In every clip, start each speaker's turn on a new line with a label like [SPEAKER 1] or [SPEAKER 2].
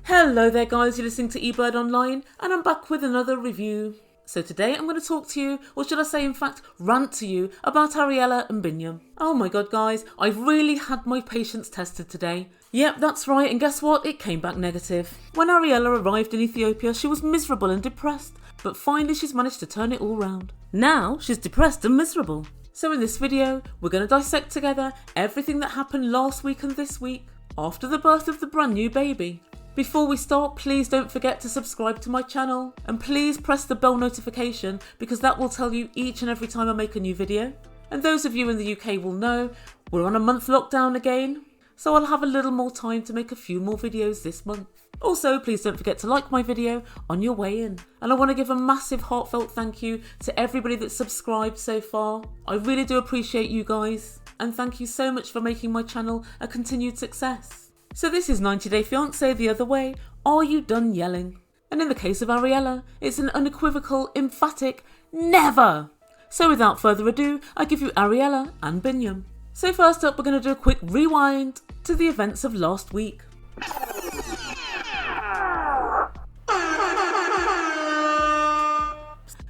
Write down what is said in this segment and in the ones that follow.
[SPEAKER 1] Hello there guys, you're listening to Ebird Online and I'm back with another review. So today I'm going to talk to you, or should I say in fact rant to you, about Ariela and Biniyam. Oh my god guys, I've really had my patience tested today. Yep, that's right, and guess what? It came back negative. When Ariela arrived in Ethiopia, she was miserable and depressed, but finally she's managed to turn it all round. Now she's depressed and miserable. So in this video, we're going to dissect together everything that happened last week and this week, after the birth of the brand new baby. Before we start, please don't forget to subscribe to my channel and please press the bell notification because that will tell you each and every time I make a new video. And those of you in the UK will know we're on a month lockdown again, so I'll have a little more time to make a few more videos this month. Also, please don't forget to like my video on your way in. And I want to give a massive heartfelt thank you to everybody that's subscribed so far. I really do appreciate you guys and thank you so much for making my channel a continued success. So this is 90 Day Fiancé the other way. Are you done yelling? And in the case of Ariela, it's an unequivocal, emphatic never. So without further ado, I give you Ariela and Biniyam. So first up, we're going to do a quick rewind to the events of last week.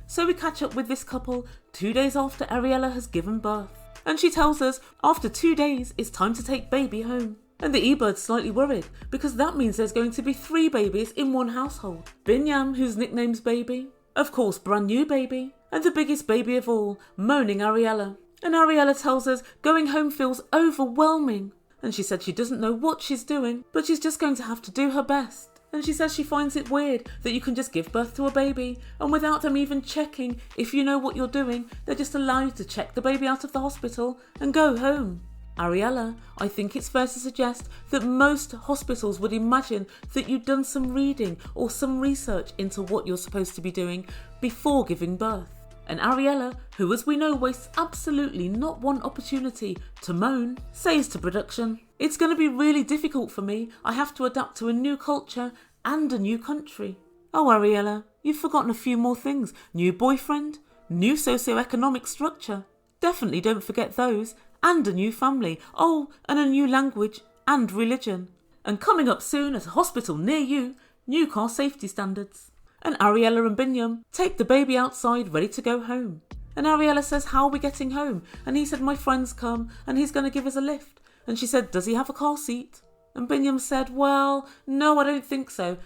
[SPEAKER 1] So we catch up with this couple 2 days after Ariela has given birth. And she tells us after 2 days it's time to take baby home. And the Ebird's slightly worried because that means there's going to be 3 babies in one household. Biniyam, whose nickname's Baby, of course brand new baby, and the biggest baby of all, moaning Ariela. And Ariela tells us going home feels overwhelming. And she said she doesn't know what she's doing, but she's just going to have to do her best. And she says she finds it weird that you can just give birth to a baby and without them even checking if you know what you're doing, they just allow you to check the baby out of the hospital and go home. Ariela, I think it's fair to suggest that most hospitals would imagine that you'd done some reading or some research into what you're supposed to be doing before giving birth. And Ariela, who as we know wastes absolutely not one opportunity to moan, says to production, "It's going to be really difficult for me. I have to adapt to a new culture and a new country." Oh Ariela, you've forgotten a few more things. New boyfriend, new socio-economic structure. Definitely don't forget those. And a new family, oh, and a new language and religion. And coming up soon at a hospital near you, new car safety standards. And Ariela and Biniyam take the baby outside ready to go home. And Ariela says, "How are we getting home?" And he said, "My friend's come and he's going to give us a lift." And she said, "Does he have a car seat?" And Biniyam said, "Well, no, I don't think so.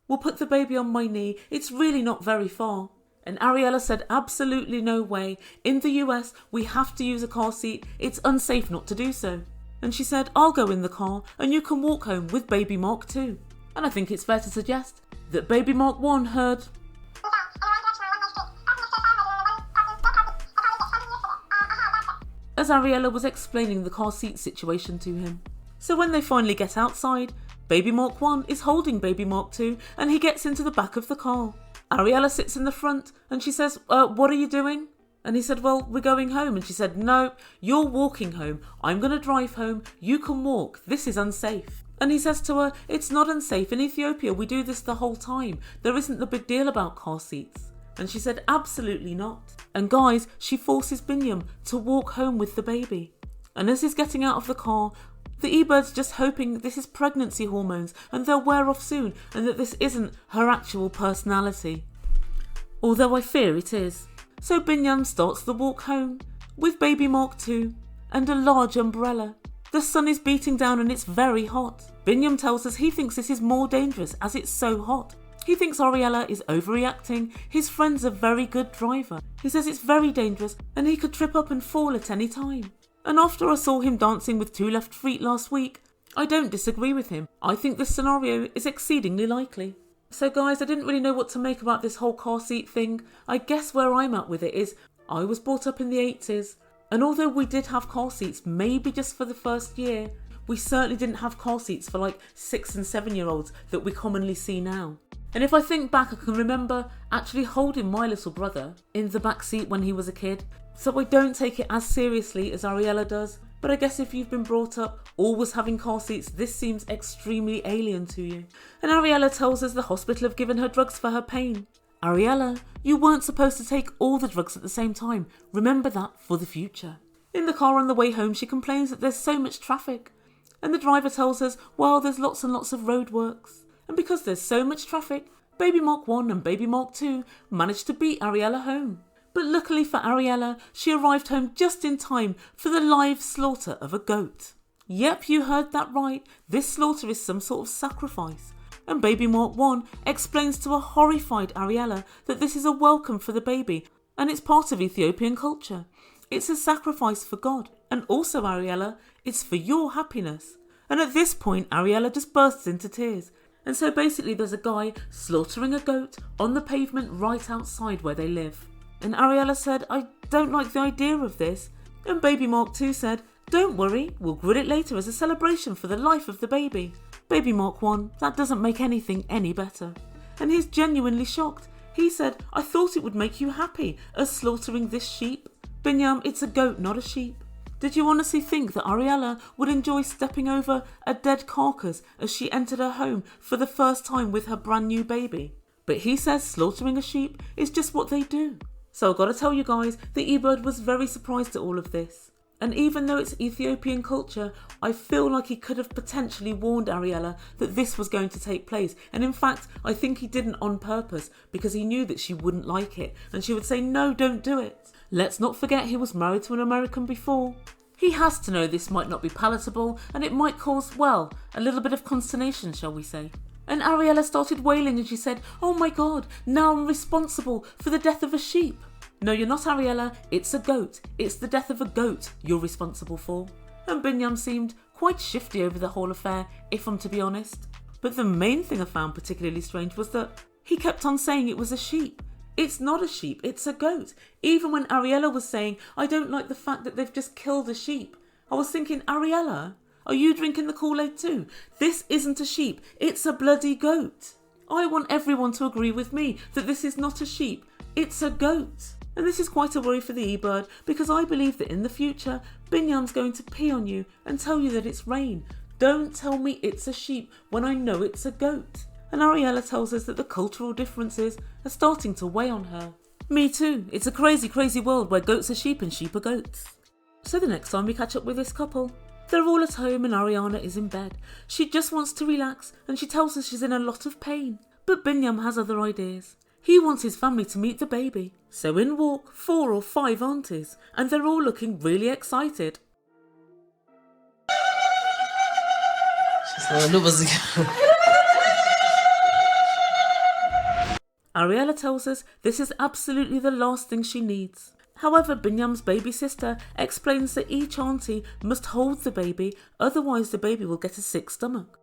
[SPEAKER 1] We'll put the baby on my knee. It's really not very far." And Ariela said, "Absolutely no way. In the US, we have to use a car seat. It's unsafe not to do so." And she said, "I'll go in the car and you can walk home with baby Mark 2. And I think it's fair to suggest that baby Mark 1 heard as Ariela was explaining the car seat situation to him. So when they finally get outside, baby Mark 1 is holding baby Mark 2 and he gets into the back of the car. Ariela sits in the front and she says, "What are you doing?" And he said, "Well, we're going home." And she said, "No, you're walking home. I'm going to drive home. You can walk. This is unsafe." And he says to her, "It's not unsafe. In Ethiopia, we do this the whole time. There isn't the big deal about car seats." And she said, "Absolutely not." And guys, she forces Biniyam to walk home with the baby. And as he's getting out of the car, the Ebird's just hoping this is pregnancy hormones and they'll wear off soon and that this isn't her actual personality. Although I fear it is. So Biniyam starts the walk home with baby Mark 2 and a large umbrella. The sun is beating down and it's very hot. Biniyam tells us he thinks this is more dangerous as it's so hot. He thinks Ariela is overreacting. His friend's a very good driver. He says it's very dangerous and he could trip up and fall at any time. And after I saw him dancing with 2 left feet last week, I don't disagree with him. I think this scenario is exceedingly likely. So guys, I didn't really know what to make about this whole car seat thing. I guess where I'm at with it is I was brought up in the 80s. And although we did have car seats, maybe just for the first year, we certainly didn't have car seats for like 6 and 7-year-olds that we commonly see now. And if I think back, I can remember actually holding my little brother in the back seat when he was a kid. So I don't take it as seriously as Ariela does. But I guess if you've been brought up always having car seats, this seems extremely alien to you. And Ariela tells us the hospital have given her drugs for her pain. Ariela, you weren't supposed to take all the drugs at the same time. Remember that for the future. In the car on the way home, she complains that there's so much traffic. And the driver tells us, well, there's lots and lots of roadworks. And because there's so much traffic, Baby Mark 1 and Baby Mark 2 managed to beat Ariela home. But luckily for Ariela, she arrived home just in time for the live slaughter of a goat. Yep, you heard that right. This slaughter is some sort of sacrifice. And Baby Mark 1 explains to a horrified Ariela that this is a welcome for the baby and it's part of Ethiopian culture. It's a sacrifice for God. And also, Ariela, it's for your happiness. And at this point, Ariela just bursts into tears. And so basically there's a guy slaughtering a goat on the pavement right outside where they live. And Ariela said, I don't like the idea of this. And Baby Mark 2 said, don't worry, we'll grill it later as a celebration for the life of the baby. Baby Mark 1, that doesn't make anything any better. And he's genuinely shocked. He said, I thought it would make you happy, us slaughtering this sheep. Biniyam, it's a goat, not a sheep. Did you honestly think that Ariela would enjoy stepping over a dead carcass as she entered her home for the first time with her brand new baby? But he says slaughtering a sheep is just what they do. So I've got to tell you guys, the Ebird was very surprised at all of this. And even though it's Ethiopian culture, I feel like he could have potentially warned Ariela that this was going to take place. And in fact, I think he didn't on purpose because he knew that she wouldn't like it. And she would say, no, don't do it. Let's not forget he was married to an American before. He has to know this might not be palatable and it might cause, well, a little bit of consternation, shall we say. And Ariela started wailing and she said, oh my God, now I'm responsible for the death of a sheep. No, you're not, Ariela. It's a goat. It's the death of a goat you're responsible for. And Biniyam seemed quite shifty over the whole affair, if I'm to be honest. But the main thing I found particularly strange was that he kept on saying it was a sheep. It's not a sheep, it's a goat. Even when Ariela was saying, I don't like the fact that they've just killed a sheep. I was thinking, Ariela, are you drinking the Kool-Aid too? This isn't a sheep, it's a bloody goat. I want everyone to agree with me that this is not a sheep, it's a goat. And this is quite a worry for the Ebird because I believe that in the future, Biniyam's going to pee on you and tell you that it's rain. Don't tell me it's a sheep when I know it's a goat. And Ariela tells us that the cultural differences are starting to weigh on her. Me too. It's a crazy, crazy world where goats are sheep and sheep are goats. So the next time we catch up with this couple, they're all at home and Ariana is in bed. She just wants to relax and she tells us she's in a lot of pain. But Biniyam has other ideas. He wants his family to meet the baby. So in walk 4 or 5 aunties and they're all looking really excited. Ariela tells us this is absolutely the last thing she needs. However, Biniyam's baby sister explains that each auntie must hold the baby, otherwise the baby will get a sick stomach.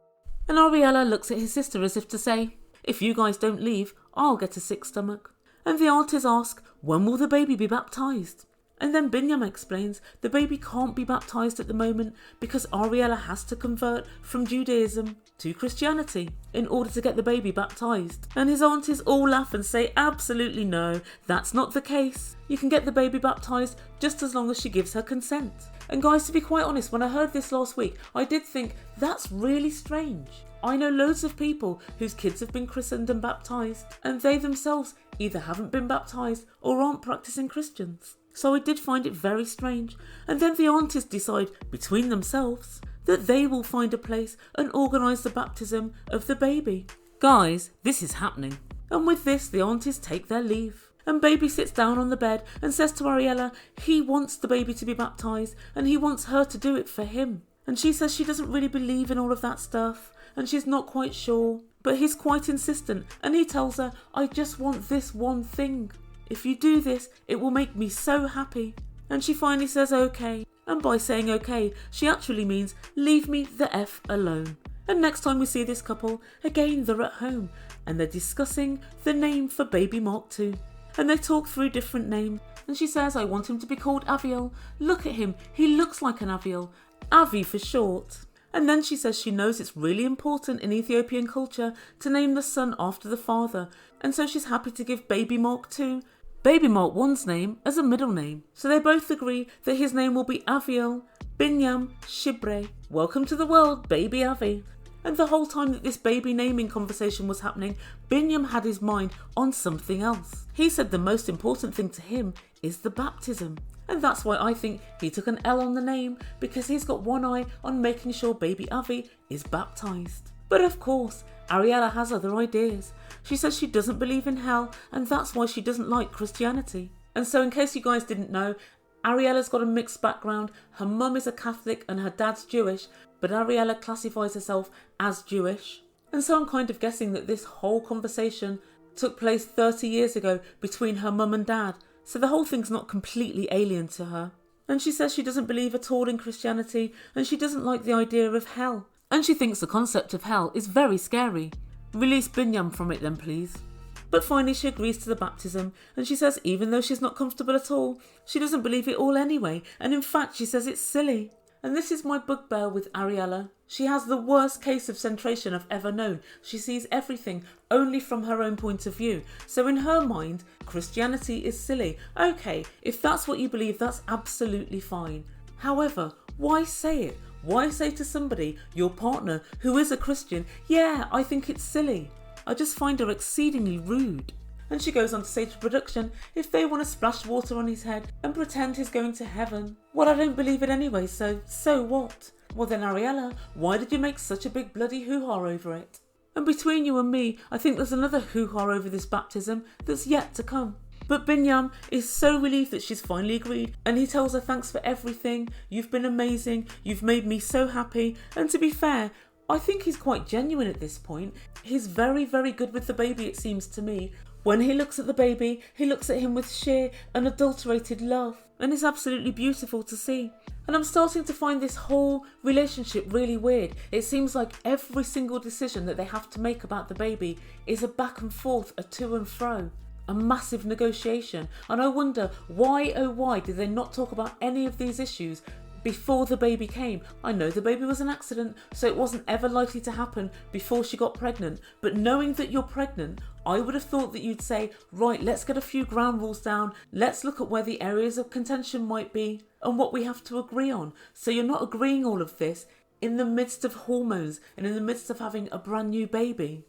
[SPEAKER 1] And Ariela looks at his sister as if to say, if you guys don't leave, I'll get a sick stomach. And the aunties ask, when will the baby be baptised? And then Biniyam explains the baby can't be baptised at the moment because Ariela has to convert from Judaism to Christianity in order to get the baby baptised. And his aunties all laugh and say absolutely no, that's not the case. You can get the baby baptised just as long as she gives her consent. And guys, to be quite honest, when I heard this last week, I did think that's really strange. I know loads of people whose kids have been christened and baptised and they themselves either haven't been baptised or aren't practising Christians. So I did find it very strange. And then the aunties decide between themselves that they will find a place and organise the baptism of the baby. Guys, this is happening. And with this, the aunties take their leave. And baby sits down on the bed and says to Ariela he wants the baby to be baptised and he wants her to do it for him. And she says she doesn't really believe in all of that stuff and she's not quite sure. But he's quite insistent and he tells her, I just want this one thing. If you do this, it will make me so happy. And she finally says okay. And by saying okay, she actually means leave me the F alone. And next time we see this couple, again they're at home and they're discussing the name for baby Mark 2. And they talk through different names. And she says, I want him to be called Aviel. Look at him, he looks like an Aviel. Avi for short. And then she says she knows it's really important in Ethiopian culture to name the son after the father. And so she's happy to give baby Mark 2 baby Mark 1's name as a middle name. So they both agree that his name will be Aviel Biniyam Shibre. Welcome to the world, baby Avi. And the whole time that this baby naming conversation was happening, Biniyam had his mind on something else. He said the most important thing to him is the baptism. And that's why I think he took an L on the name, because he's got one eye on making sure baby Avi is baptised. But of course, Ariela has other ideas. She says she doesn't believe in hell and that's why she doesn't like Christianity. And so in case you guys didn't know, Ariela's got a mixed background. Her mum is a Catholic and her dad's Jewish, but Ariela classifies herself as Jewish. And so I'm kind of guessing that this whole conversation took place 30 years ago between her mum and dad, so the whole thing's not completely alien to her. And she says she doesn't believe at all in Christianity and she doesn't like the idea of hell. And she thinks the concept of hell is very scary. Release Biniyam from it then please. But finally she agrees to the baptism and she says even though she's not comfortable at all, she doesn't believe it all anyway, and in fact she says it's silly. And this is my bugbear with Ariela. She has the worst case of centration I've ever known. She sees everything only from her own point of view. So in her mind, Christianity is silly. Okay, if that's what you believe, that's absolutely fine. However, why say it? Why say to somebody, your partner, who is a Christian, yeah, I think it's silly? I just find her exceedingly rude. And she goes on to say to production, if they want to splash water on his head and pretend he's going to heaven, well, I don't believe it anyway, so what? Well then Ariela, why did you make such a big bloody hoo-ha over it? And between you and me, I think there's another hoo-ha over this baptism that's yet to come. But Biniyam is so relieved that she's finally agreed, and he tells her thanks for everything, you've been amazing, you've made me so happy, and to be fair, I think he's quite genuine at this point. He's very, very good with the baby, it seems to me. When he looks at the baby, he looks at him with sheer, unadulterated love, and it's absolutely beautiful to see. And I'm starting to find this whole relationship really weird. It seems like every single decision that they have to make about the baby is a back and forth, a to and fro, a massive negotiation. And I wonder why, oh why, did they not talk about any of these issues before the baby came? I know the baby was an accident, so it wasn't ever likely to happen before she got pregnant. But knowing that you're pregnant, I would have thought that you'd say, right, let's get a few ground rules down. Let's look at where the areas of contention might be and what we have to agree on. So you're not agreeing all of this in the midst of hormones and in the midst of having a brand new baby.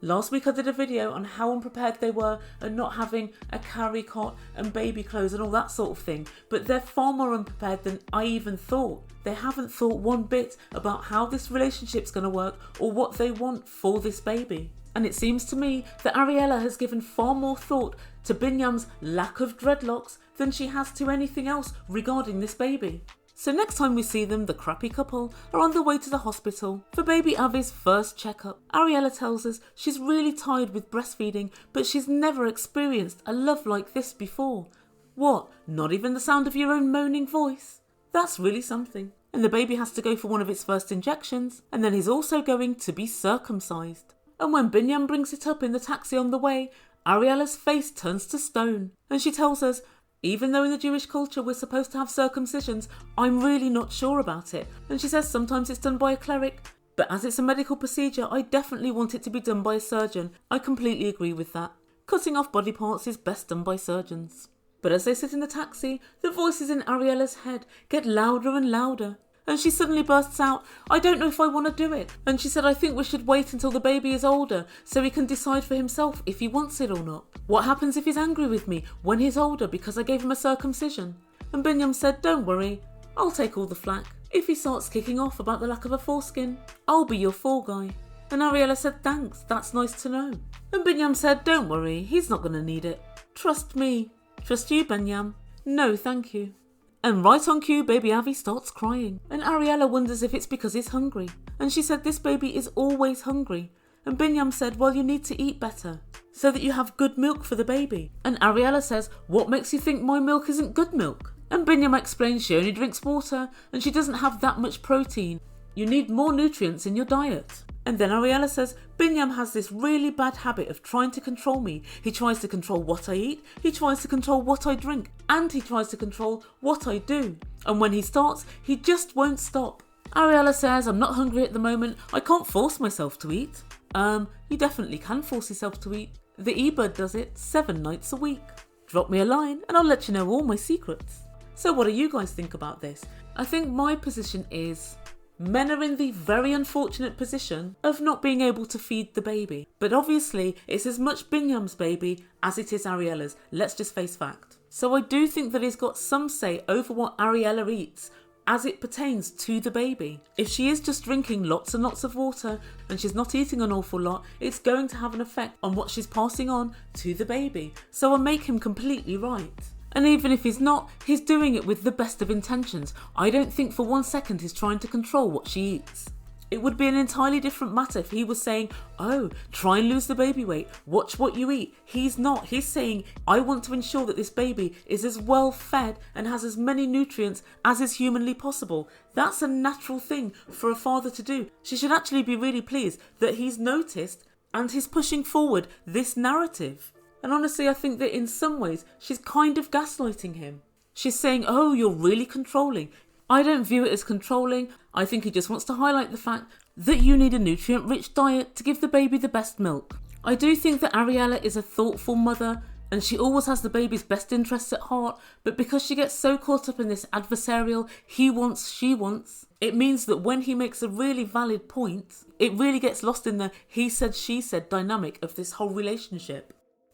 [SPEAKER 1] Last week I did a video on how unprepared they were and not having a carry cot and baby clothes and all that sort of thing. But they're far more unprepared than I even thought. They haven't thought one bit about how this relationship's going to work or what they want for this baby. And it seems to me that Ariela has given far more thought to Biniyam's lack of dreadlocks than she has to anything else regarding this baby. So next time we see them, the crappy couple are on the way to the hospital for baby Avi's first checkup. Ariela tells us she's really tired with breastfeeding, but she's never experienced a love like this before. What? Not even the sound of your own moaning voice? That's really something. And the baby has to go for one of its first injections, and then he's also going to be circumcised. And when Biniyam brings it up in the taxi on the way, Ariela's face turns to stone. And she tells us, even though in the Jewish culture we're supposed to have circumcisions, I'm really not sure about it. And she says sometimes it's done by a cleric, but as it's a medical procedure, I definitely want it to be done by a surgeon. I completely agree with that. Cutting off body parts is best done by surgeons. But as they sit in the taxi, the voices in Ariela's head get louder and louder. And she suddenly bursts out, I don't know if I want to do it. And she said, I think we should wait until the baby is older so he can decide for himself if he wants it or not. What happens if he's angry with me when he's older because I gave him a circumcision? And Biniyam said, don't worry, I'll take all the flack. If he starts kicking off about the lack of a foreskin, I'll be your fall guy. And Ariela said, thanks, that's nice to know. And Biniyam said, don't worry, he's not going to need it. Trust me. Trust you, Biniyam. No, thank you. And right on cue, baby Avi starts crying. And Ariela wonders if it's because he's hungry. And she said this baby is always hungry. And Biniyam said, well, you need to eat better so that you have good milk for the baby. And Ariela says, what makes you think my milk isn't good milk? And Biniyam explains she only drinks water and she doesn't have that much protein. You need more nutrients in your diet. And then Ariela says, Biniyam has this really bad habit of trying to control me. He tries to control what I eat, he tries to control what I drink, and he tries to control what I do. And when he starts, he just won't stop. Ariela says, I'm not hungry at the moment, I can't force myself to eat. You definitely can force yourself to eat. The Ebird does it 7 nights a week. Drop me a line and I'll let you know all my secrets. So what do you guys think about this? I think my position is, men are in the very unfortunate position of not being able to feed the baby. But obviously, it's as much Biniyam's baby as it is Ariela's. Let's just face fact. So I do think that he's got some say over what Ariela eats as it pertains to the baby. If she is just drinking lots and lots of water and she's not eating an awful lot, it's going to have an effect on what she's passing on to the baby. So I make him completely right. And even if he's not, he's doing it with the best of intentions. I don't think for 1 second he's trying to control what she eats. It would be an entirely different matter if he was saying, oh, try and lose the baby weight, watch what you eat. He's not. He's saying, I want to ensure that this baby is as well fed and has as many nutrients as is humanly possible. That's a natural thing for a father to do. She should actually be really pleased that he's noticed and he's pushing forward this narrative. And honestly, I think that in some ways, she's kind of gaslighting him. She's saying, oh, you're really controlling. I don't view it as controlling. I think he just wants to highlight the fact that you need a nutrient-rich diet to give the baby the best milk. I do think that Ariela is a thoughtful mother and she always has the baby's best interests at heart, but because she gets so caught up in this adversarial he wants, she wants, it means that when he makes a really valid point, it really gets lost in the he said, she said dynamic of this whole relationship.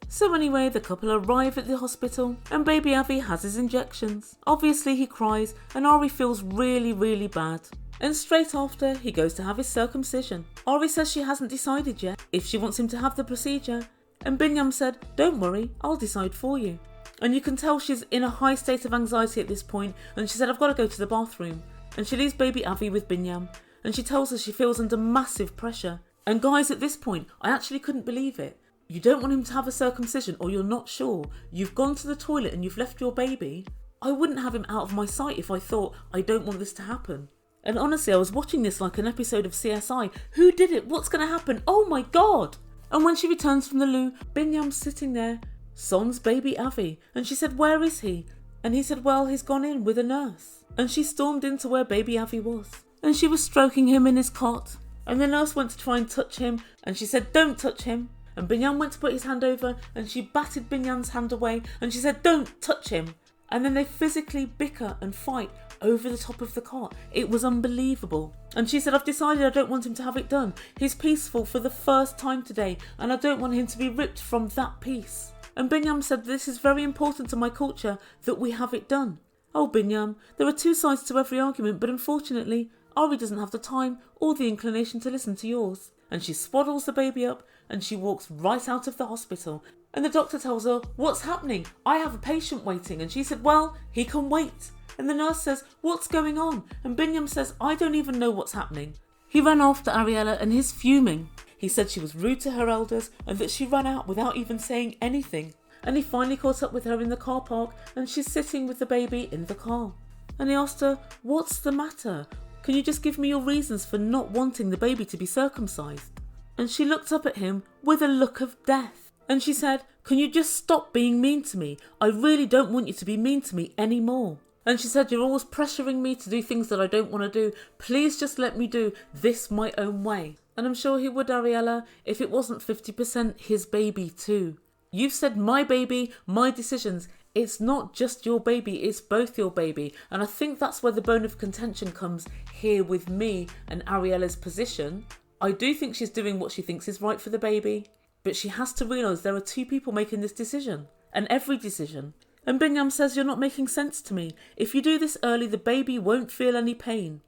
[SPEAKER 1] So anyway, the couple arrive at the hospital and baby Avi has his injections. Obviously he cries and Ari feels really, really bad. And straight after, he goes to have his circumcision. Ari says she hasn't decided yet if she wants him to have the procedure. And Biniyam said, don't worry, I'll decide for you. And you can tell she's in a high state of anxiety at this point, and she said, I've got to go to the bathroom. And she leaves baby Avi with Biniyam, and she tells us she feels under massive pressure. And guys, at this point, I actually couldn't believe it. You don't want him to have a circumcision or you're not sure. You've gone to the toilet and you've left your baby. I wouldn't have him out of my sight if I thought I don't want this to happen. And honestly, I was watching this like an episode of CSI. Who did it? What's going to happen? Oh my God. And when she returns from the loo, Binyam's sitting there, Son's baby Avi. And she said, where is he? And he said, well, he's gone in with a nurse. And she stormed into where baby Avi was. And she was stroking him in his cot. And the nurse went to try and touch him. And she said, don't touch him. And Biniyam went to put his hand over and she batted Binyam's hand away and she said, don't touch him. And then they physically bicker and fight over the top of the cot. It was unbelievable. And she said, I've decided I don't want him to have it done. He's peaceful for the first time today and I don't want him to be ripped from that peace. And Biniyam said, this is very important to my culture that we have it done. Oh Biniyam, there are two sides to every argument, but unfortunately, Ari doesn't have the time or the inclination to listen to yours. And she swaddles the baby up and she walks right out of the hospital. And the doctor tells her, what's happening? I have a patient waiting. And she said, well, he can wait. And the nurse says, what's going on? And Biniyam says, I don't even know what's happening. He ran after Ariela and he's fuming. He said she was rude to her elders and that she ran out without even saying anything. And he finally caught up with her in the car park and she's sitting with the baby in the car. And he asked her, what's the matter? Can you just give me your reasons for not wanting the baby to be circumcised? And she looked up at him with a look of death. And she said, can you just stop being mean to me? I really don't want you to be mean to me anymore. And she said, you're always pressuring me to do things that I don't want to do. Please just let me do this my own way. And I'm sure he would, Ariela, if it wasn't 50% his baby too. You've said my baby, my decisions. It's not just your baby, it's both your baby. And I think that's where the bone of contention comes here with me and Ariela's position. I do think she's doing what she thinks is right for the baby, but she has to realise there are two people making this decision, and every decision. And Biniyam says, you're not making sense to me. If you do this early, the baby won't feel any pain.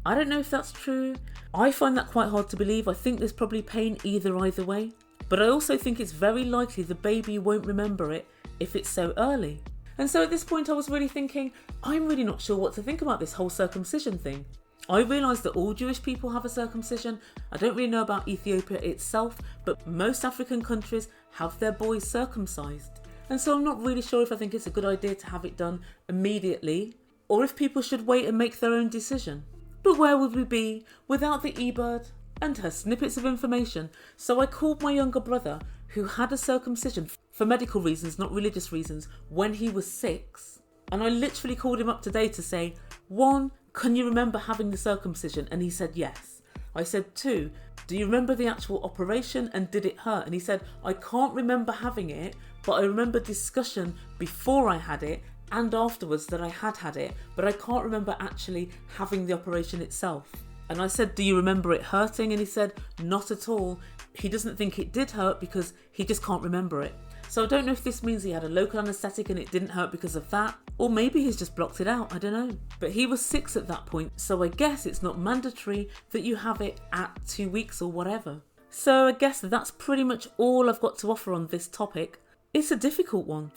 [SPEAKER 1] I don't know if that's true. I find that quite hard to believe. I think there's probably pain either way. But I also think it's very likely the baby won't remember it if it's so early. And so at this point I was really thinking, I'm really not sure what to think about this whole circumcision thing. I realise that all Jewish people have a circumcision. I don't really know about Ethiopia itself, but most African countries have their boys circumcised. And so I'm not really sure if I think it's a good idea to have it done immediately, or if people should wait and make their own decision. But where would we be without the Ebird and her snippets of information? So I called my younger brother, who had a circumcision for medical reasons, not religious reasons, when he was 6. And I literally called him up today to say, 1, can you remember having the circumcision? And he said yes. I said 2, do you remember the actual operation and did it hurt? And he said, I can't remember having it, but I remember discussion before I had it and afterwards that I had it, but I can't remember actually having the operation itself. And I said, do you remember it hurting? And he said, not at all. He doesn't think it did hurt because he just can't remember it. So I don't know if this means he had a local anaesthetic and it didn't hurt because of that, or maybe he's just blocked it out, I don't know. But he was 6 at that point, so I guess it's not mandatory that you have it at 2 weeks or whatever. So I guess that's pretty much all I've got to offer on this topic. It's a difficult one.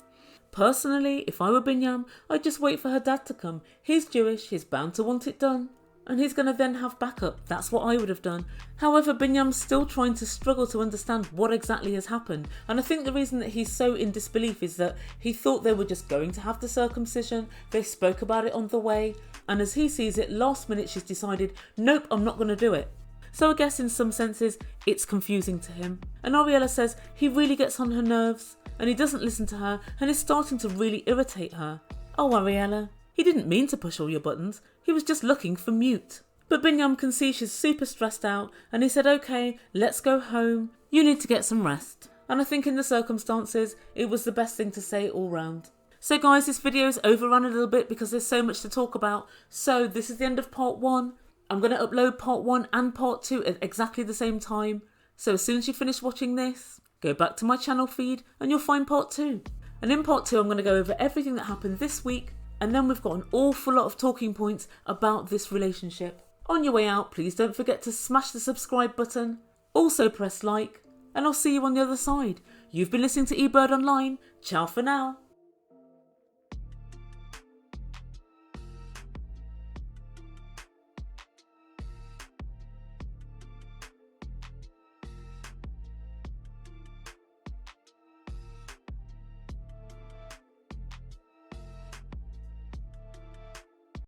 [SPEAKER 1] Personally, if I were Biniyam, I'd just wait for her dad to come. He's Jewish, he's bound to want it done. And he's going to then have backup. That's what I would have done. However, Biniyam's still trying to struggle to understand what exactly has happened. And I think the reason that he's so in disbelief is that he thought they were just going to have the circumcision. They spoke about it on the way. And as he sees it, last minute she's decided, nope, I'm not going to do it. So I guess in some senses, it's confusing to him. And Ariela says he really gets on her nerves. And he doesn't listen to her and is starting to really irritate her. Oh, Ariela, he didn't mean to push all your buttons. He was just looking for mute. But Biniyam can see she's super stressed out and he said, okay, let's go home. You need to get some rest. And I think in the circumstances, it was the best thing to say all round. So guys, this video's overrun a little bit because there's so much to talk about. So this is the end of part 1. I'm going to upload part 1 and part 2 at exactly the same time. So as soon as you finish watching this, go back to my channel feed and you'll find part 2. And in part 2, I'm going to go over everything that happened this week. And then we've got an awful lot of talking points about this relationship. On your way out, please don't forget to smash the subscribe button. Also press like. And I'll see you on the other side. You've been listening to Ebird Online. Ciao for now.